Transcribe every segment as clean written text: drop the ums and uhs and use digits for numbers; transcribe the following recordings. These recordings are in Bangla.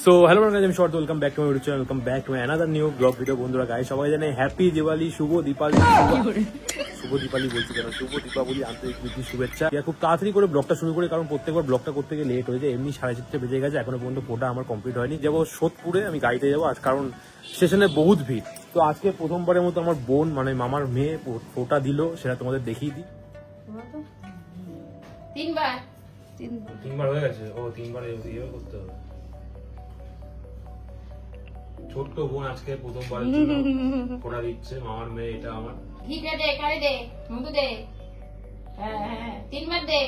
সো হ্যালো গাইস, আমি short, welcome back to my YouTube channel, welcome back to my another new blog video. বন্ধুরা গাইস সবাই জানে হ্যাপি দিওয়ালি, শুভ দীপাবলি, শুভ দীপাবলি বলছি কেন, শুভ দীপাবলি, আন্তরিক প্রীতি শুভেচ্ছা। খুব তাড়াতাড়ি করে ব্লগটা শুরু করে, কারণ প্রত্যেকবার ব্লগটা করতে গিয়ে লেট হয়ে যায়। এমনি 4:30 বেজে গেছে, এখনো পর্যন্ত ফোটা আমার কমপ্লিট হয়নি। যাবো সোদপুরে, আমি গাড়িতে যাবো আজ, কারণ স্টেশনে বহুত ভিড়। তো আজকে প্রথমবারের মতো আমার বোন মানে মামার মেয়ে ফোটা দিল, সেটা তোমাদের দেখিয়ে দিই। তিনবার হয়ে গেছে। ও তিনবার ইয়ে করতে হবে। ছোট্ট বোন আজকে প্রথমবারের জন্য ফোটা দিচ্ছে মামার মেয়ে। এটা আমার তিনবার দে।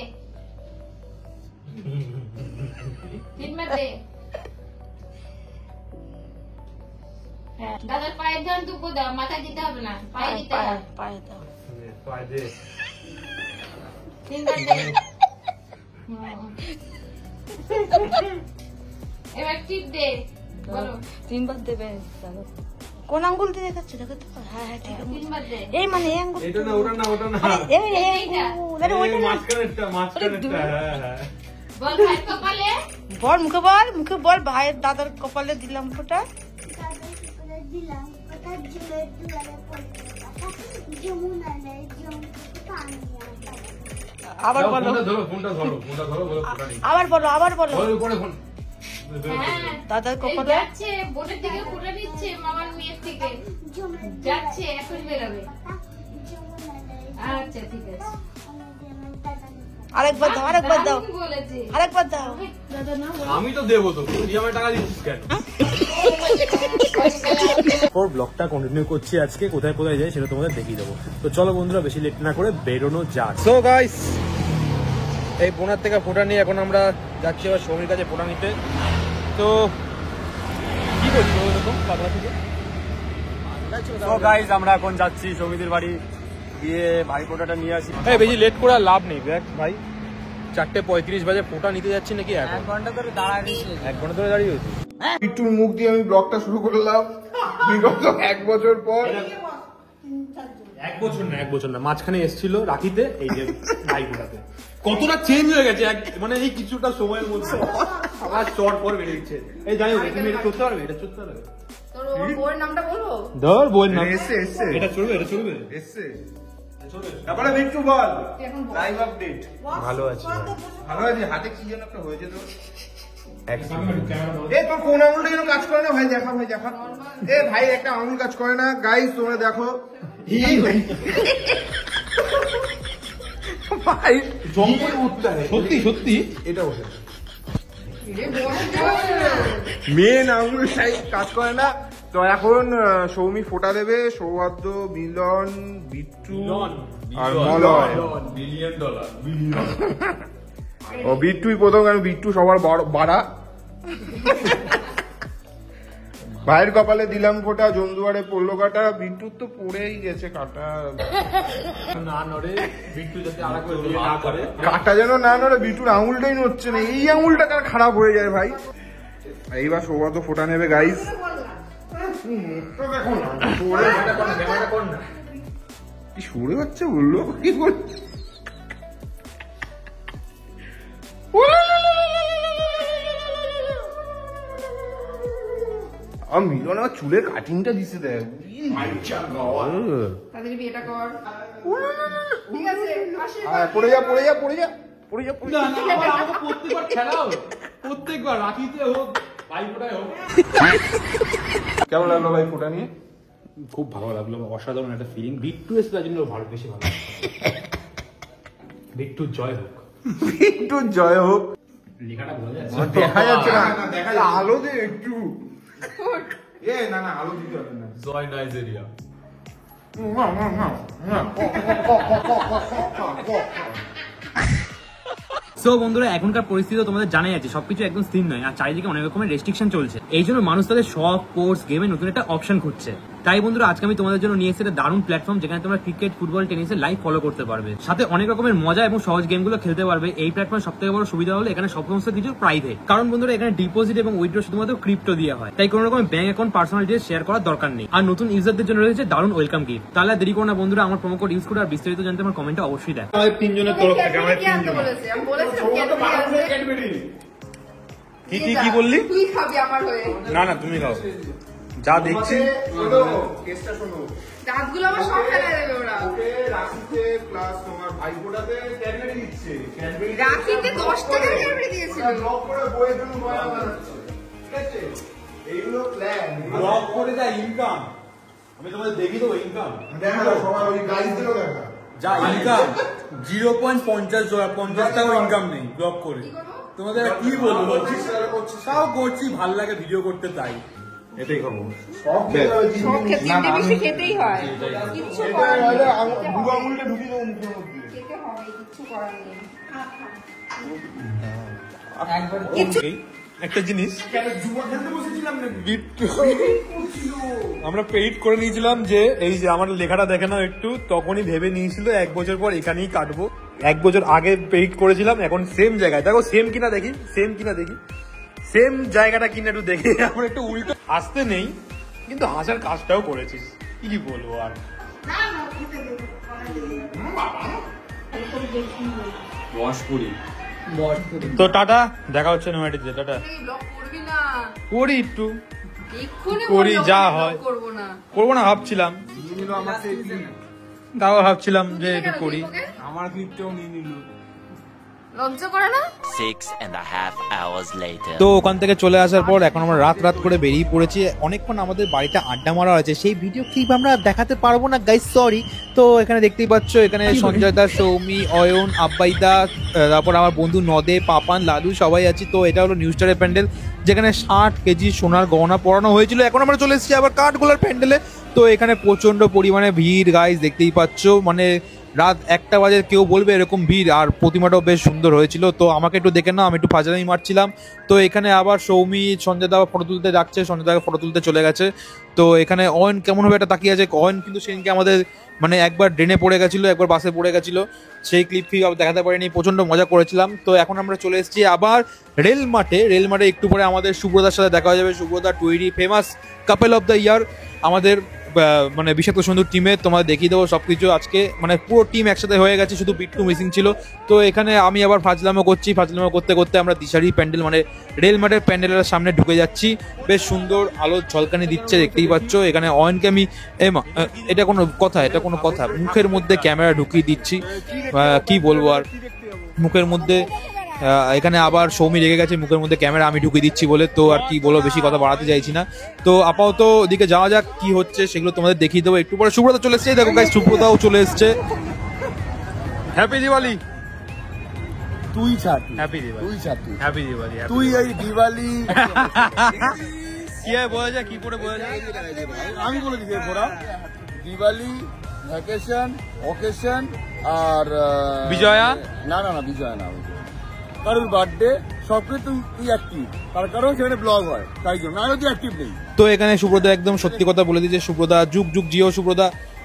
দাদার পায়ের ধান টুকু দাও, মাথায় দিতে হবে না, পায়ে দিতে হবে। পায়ে দাও, পায়ে দে। তিনবার দে। এবার টিপ দে, বলো। তিনবার দেবে। কোন আঙ্গুল দিয়ে দেখাচ্ছে? দেখো তো। হ্যাঁ হ্যাঁ ঠিক আছে, তিনবার দে। এই মানে এই আঙ্গুল। এটা না, ওটা না, ওটা না, আরে ওইটা না, মাঝখানেরটা, মাঝখানেরটা। হ্যাঁ হ্যাঁ, বল ভাই কপালে। বল মুখে বল ভাইয়ের দাদার কপালে দিলাম ফোঁটা। আবার বলো, ফোনটা ধরো, বলো ফোটা নেই। আবার বলো পরে ফোন। দাদার কপালে যাচ্ছে, বোনের থেকে ফুটে দিচ্ছে, মামার মেয়ের থেকে যাচ্ছে, এখন বেরোবে। আচ্ছা ঠিক আছে, আরেকবার দাও বলেছে। আরেকবার দাও। আমি তো দেবো, তো তুই আমার টাকা দিচ্ছিস কেন? ব্লগটা কন্টিনিউ করছি। আজকে কোথায় কোথায় যাই সেটা তোমাদের দেখিয়ে দেবো। তো চলো বন্ধুরা, বেশি লেট না করে বেরোনো যাক। সো গাইস, এই বোনার থেকে ফোটা নিয়ে এখন আমরা যাচ্ছি আবার সৌমির কাছে ফোটা নিতে। তো কি করছি ওরকম পাগলা থেকে। তো গাইস, আমরা এখন যাচ্ছি সৌমিদের বাড়ি, গিয়ে ভাই ফোটাটা নিয়ে আসি। হ্যাঁ, বেশি লেট করে আর লাভ নেই। দেখ ভাই, 4:35 বাজে ফোটা নিতে যাচ্ছি নাকি? 1 ঘন্টা ধরে দাঁড়িয়ে হয়েছে। একটুর মুখ দিয়ে আমি ব্লগটা শুরু করলাম বিগত 1 বছর পর। 1 বছর না, মাঝখানে এসেছিল রাখিতে, এই যে ভাই ফোটাতে। কতটা চেঞ্জ হয়ে গেছে মানে এই কিছুটা সময়ের মধ্যে। আবার শর্ট পর বেড়ে গেছে। এই জানি না, তুমি এটা করতে পারবে? এটা করতে পারবে? তোর বউয়ের নামটা বলো। ধর বইয়ের নাম। এসছে এটা চলবে, এসছে। তারপরে বিট্টু বল, লাইভ আপডেট। ভালো আছে, ভালো আছে। হাতে কি যেন একটা হয়েছে তো। এ তোর কোন আঙুলটা যেন কাজ করে না ভাই? দেখা এ ভাই, একটা আঙুল কাজ করে না। গাইস তোমরা দেখো ভাই, জঙ্গলে উঠতে হয়। সত্যি এটা ওঠে, মেন আঙুলটাই কাজ করে না। তো এখন সৌমি ফোটা দেবে। সৌহার্দ্য, মিলন, বিট্টু আর মলয়। ও বিট্টুই প্রথম, কারণ বিট্টু সবার বাড়া। ভাইয়ের কপালে দিলাম ফোটা, জমদুয়ারে পড়লো কাটা। বিট্টুর তো পড়েই গেছে কাটা। না নড়ে, বিট্টু যাতে আলাদা করে বিয়ে না করে। কাটা যেন না নড়ে, বিট্টুর আঙুলটাই নড়ছে না। এই আঙুলটা কার খারাপ হয়ে যায় ভাই। এইবার সৌহার্দ্য ফোটা নেবে গাইস। কি সরে যাচ্ছে বললো, কি করছে? মিলন আমার চুলের কাটিংটা দিছে দেখ। তাদের বিয়েটা কর। ঠিক আছে, পড়ে যা। প্রত্যেকবার খেলাও, প্রত্যেকবার রাখিতে হোক, ভাই ফোটায় হোক। কেমন লাগলো ভাই ফোটা নিয়ে? খুব ভালো লাগলো, অসাধারণ একটা ফিলিং। বিট্টু এসে তার জন্য ভালো, বেশি ভালো। বিট্টুর জয় হোক। বিট্টুর জয় হোক। লেখাটা বোঝা যাচ্ছে? দেখা যাচ্ছে না, আলো দে একটু। না আলো দিতে হবে না। জয় নাইজেরিয়া। সো বন্ধুরা, এখনকার পরিস্থিতি তোমাদের জানাই আছে, সবকিছু একদম স্থির নয়, আর চারিদিকে অনেক রকমের রেস্ট্রিকশন চলছে। এই জন্য মানুষ তাদের শখ, কোর্স, গেমে নতুন একটা অপশন খুঁজছে। তাই বন্ধুরা, আজকে আমি তোমাদের জন্য নিয়ে এসেছি একটা দারুণ প্ল্যাটফর্ম, যেখানে তোমরা ক্রিকেট, ফুটবল, টেনিসের লাইভ ফলো করতে পারবে, সাথে অনেক রকমের মজা এবং সহজ গেমগুলো খেলতে পারবে। এই প্ল্যাটফর্মের সবথেকে বড় সুবিধা হলো এখানে সমস্ত কিছু প্রাইভেট, কারণ বন্ধুরা এখানে ডিপোজিট এবং উইথড্র শুধুমাত্র ক্রিপ্টো দিয়ে হয়। তাই কোনো রকমের bank account, personal details share করার দরকার নেই। আর নতুন ইউজারদের জন্য রয়েছে দারুণ ওয়েলকাম গিফট। তাহলে দেরি করো না বন্ধুরা, আমার প্রোমো কোড ইউজ করে আর বিস্তারিত জানতে আমার কমেন্টে অবশ্যই দেখ। আমাদের তিনজনের তরফ থেকে, আমাদের তিনজন কি কি কি বললি? তুই খাবি আমার হয়ে। না না তুমি খাও, যা দেখছি। কেসটা শোনো, দাঁতগুলো আমার সব ফেলে দেবে ওরা। ওকে রাখিতে প্লাস তোমার ভাইফোঁটাতে ক্যাডবেরি দিচ্ছে। ক্যাডবেরি রাখিতে 10 টাকা ক্যাডবেরি দিয়েছিল। ব্লক করে বইয়ের জন্য বয়া বানাচ্ছে। ঠিক আছে, এইগুলো প্ল্যান। ব্লগ করে যা ইনকাম, আমি তোমাদের দেখি দেবো ইনকাম, দেখা সবার ওই গাইজদেরও দেখা। যা ইনকাম 0.50 টাকা ইনকাম নেই ব্লগ করে। তোমাদের আর কি বলবো, তাও করছি, ভাল লাগে ভিডিও করতে, তাই এটাই খবর। সব খেতে বেশি খেতেই হয়। কিচ্ছু করার নেই। বুড়ো আঙুলটা ঢুকিয়ে দেবো মুখের মধ্যে। খেতে হবে, কিচ্ছু করার নেই। একটা জিনিস জুয়া খেলতে বসেছিলাম নাকি? আমরা পেইড করে নিয়েছিলাম যে এই যে আমার লেখাটা দেখে নাও একটু, তখনই ভেবে নিয়েছিল 1 বছর পর এখানেই কাটবো। 1 বছর আগে পেইড করেছিলাম, এখন সেম জায়গায়। দেখো সেম কিনা দেখি, সেম কিনা দেখি, সেম জায়গাটা কিনা একটু দেখি। এখন একটু উল্টো আসতে নেই, কিন্তু হাসার কাজটাও করেছিস, কি বলবো আর। তো টাটা, দেখা হচ্ছে নয়াটিতে। টাটা। এই ব্লগ করবি না। করি একটু, এক্ষুনি করি, বললো যা ব্লগ হয়। করবো না। করবো না ভাবছিলাম, তাও ভাবছিলাম যে একটু করি। আমার ক্লিপটাও নিয়ে নিল। লজ্জা করে না? 6.5 hours later. তো ওখান থেকে চলে আসার পর এখন আমরা রাত করে বেরিয়ে পড়েছি। অনেকক্ষণ আমাদের বাড়িতে আড্ডা মারা আছে, সেই ভিডিও ক্লিপ আমরা দেখাতে পারবো না গাইস, সরি। তো এখানে দেখতেই পাচ্ছ, এখানে সঞ্জয় দা, সৌমি, অয়ন, আব্বাইদা, তারপর আমার বন্ধু নদে, পাপান, লালু সবাই আছি। তো এটা হলো নিউ স্টারের প্যান্ডেল, যেখানে 60 কেজি সোনার গহনা পরানো হয়েছিল। এখন আমরা চলে এসেছি আবার কাঠগোলার প্যান্ডেলে। তো এখানে প্রচন্ড পরিমাণে ভিড় গাইস, দেখতেই পাচ্ছ। মানে রাত 1টা বাজে, কেউ বলবে এরকম ভিড়। আর প্রতিমাটাও বেশ সুন্দর হয়েছিল। তো আমাকে একটু দেখে নাও, আমি একটু ফাজলামি মারছিলাম। তো এখানে আবার সৌমি, সঞ্জয় দা ফটো তুলতে যাচ্ছে, সঞ্জয় দাকে ফটো তুলতে চলে গেছে। তো এখানে অয়ন কেমন ভাবে একটা তাকিয়ে আছে। অয়ন কিন্তু সেদিনকে আমাদের মানে একবার ড্রেনে পড়ে গেছিল, একবার বাসে পড়ে গেছিল, সেই ক্লিপ ফিপ দেখাতে পারিনি। প্রচন্ড মজা করেছিলাম। তো এখন আমরা চলে এসেছি আবার রেল মাঠে। একটু পরে আমাদের সুব্রতার সাথে দেখা হয়ে যাবে। Subrata Tuiri, famous couple of the year আমাদের মানে বিষাক্ত সুন্দর টিমে। তোমাদের দেখিয়ে দেবো সবকিছু আজকে। মানে পুরো টিম একসাথে হয়ে গেছে, শুধু বিট্টু মিসিং ছিল। তো এখানে আমি আবার ফাজলামো করতে করতে আমরা দিশারি প্যান্ডেল মানে রেল মাঠের প্যান্ডেলের সামনে ঢুকে যাচ্ছি। বেশ সুন্দর আলো ঝলকানি দিচ্ছে, দেখতেই পাচ্ছ। এখানে অয়নকে আমি এটা কোনো কথা, মুখের মধ্যে ক্যামেরা ঢুকিয়ে দিচ্ছি, কি বলবো আর। মুখের মধ্যে এখানে আবার সৌমি রেগে গেছে, মুখের মধ্যে ক্যামেরা আমি ঢুকিয়ে দিচ্ছি বলে। তো আর কি বলবো, বেশি কথা বাড়াতে চাইছি না। তো আপাতত ওদিকে যাওয়া যাক, কি হচ্ছে সেগুলো তোমাদের দেখিয়ে দেবো একটু পরে। সুব্রতা চলে এসছে, দেখো গাইস, সুব্রতাও চলে এসছে। হ্যাপি দিওয়ালি। তুই ছাড়, হ্যাপি দিওয়ালি। তুই ছাড়, তুই হ্যাপি দিওয়ালি। তুই এই দিওয়ালি কি হয় বোঝা যায়, কি করে বোঝা যায়? আমি বলে দিচ্ছি ঘোরা দিওয়ালি, ভ্যাকেশন, অকেশন আর বিজয়া? না বিজয়া না, কারোর বার্থডে, সবকিছু তুই অ্যাক্টিভ, তার কারণ সেখানে ব্লগ হয়, তাই জন্য আরো তুই অ্যাক্টিভ নেই। তো এখানে সুব্রতা একদম সত্যি কথা বলে দিয়েছে। সুব্রতা যুগ যুগ জিও।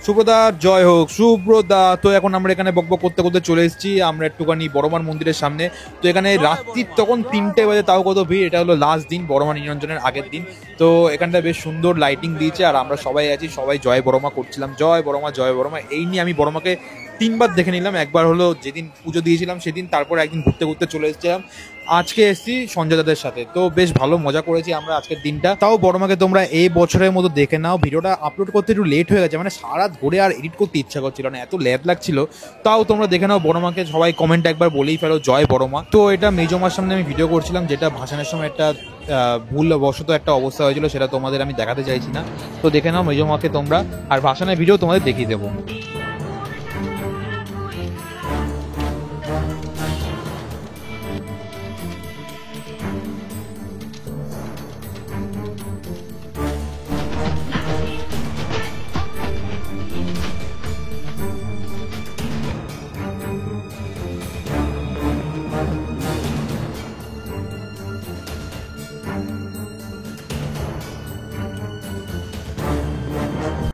সুব্রতা জয় হোক সুব্রতা। তো এখন আমরা এখানে বকবক করতে করতে চলে এসেছি আমরা একটুখানি বড়মার মন্দিরের সামনে। তো এখানে রাত্রি তখন 3টে বাজে, তাও কত ভিড়। এটা হলো লাস্ট দিন, বড়মা নিরঞ্জনের আগের দিন। তো এখানটা বেশ সুন্দর লাইটিং দিয়েছে, আর আমরা সবাই আছি, সবাই জয় বড়মা করছিলাম। জয় বড়মা। এই নিয়ে আমি বড়মাকে 3বার দেখে নিলাম। একবার হলো যেদিন পুজো দিয়েছিলাম সেদিন, তারপর একদিন ঘুরতে চলে এসেছিলাম। আজকে এসেছি সঞ্জয় দাদের সাথে। তো বেশ ভালো মজা করেছি আমরা আজকের দিনটা। তাও বড়মাকে তোমরা এই বছরের মতো দেখে নাও। ভিডিওটা আপলোড করতে একটু লেট হয়ে গেছে, মানে সারা ধরে আর এডিট করতে ইচ্ছা করছিল না, এত ল্যাদ লাগছিল। তাও তোমরা দেখে নাও বড়মাকে। সবাই কমেন্ট একবার বলেই ফেলো জয় বড়মা। তো এটা মেজমার সামনে আমি ভিডিও করছিলাম, যেটা ভাসানের সময় একটা ভুলবশত একটা অবস্থা হয়েছিল, সেটা তোমাদের আমি দেখাতে চাইছি না। তো দেখে নাও মেজমাকে তোমরা, আর ভাসানের ভিডিও তোমাদের দেখিয়ে দেবো।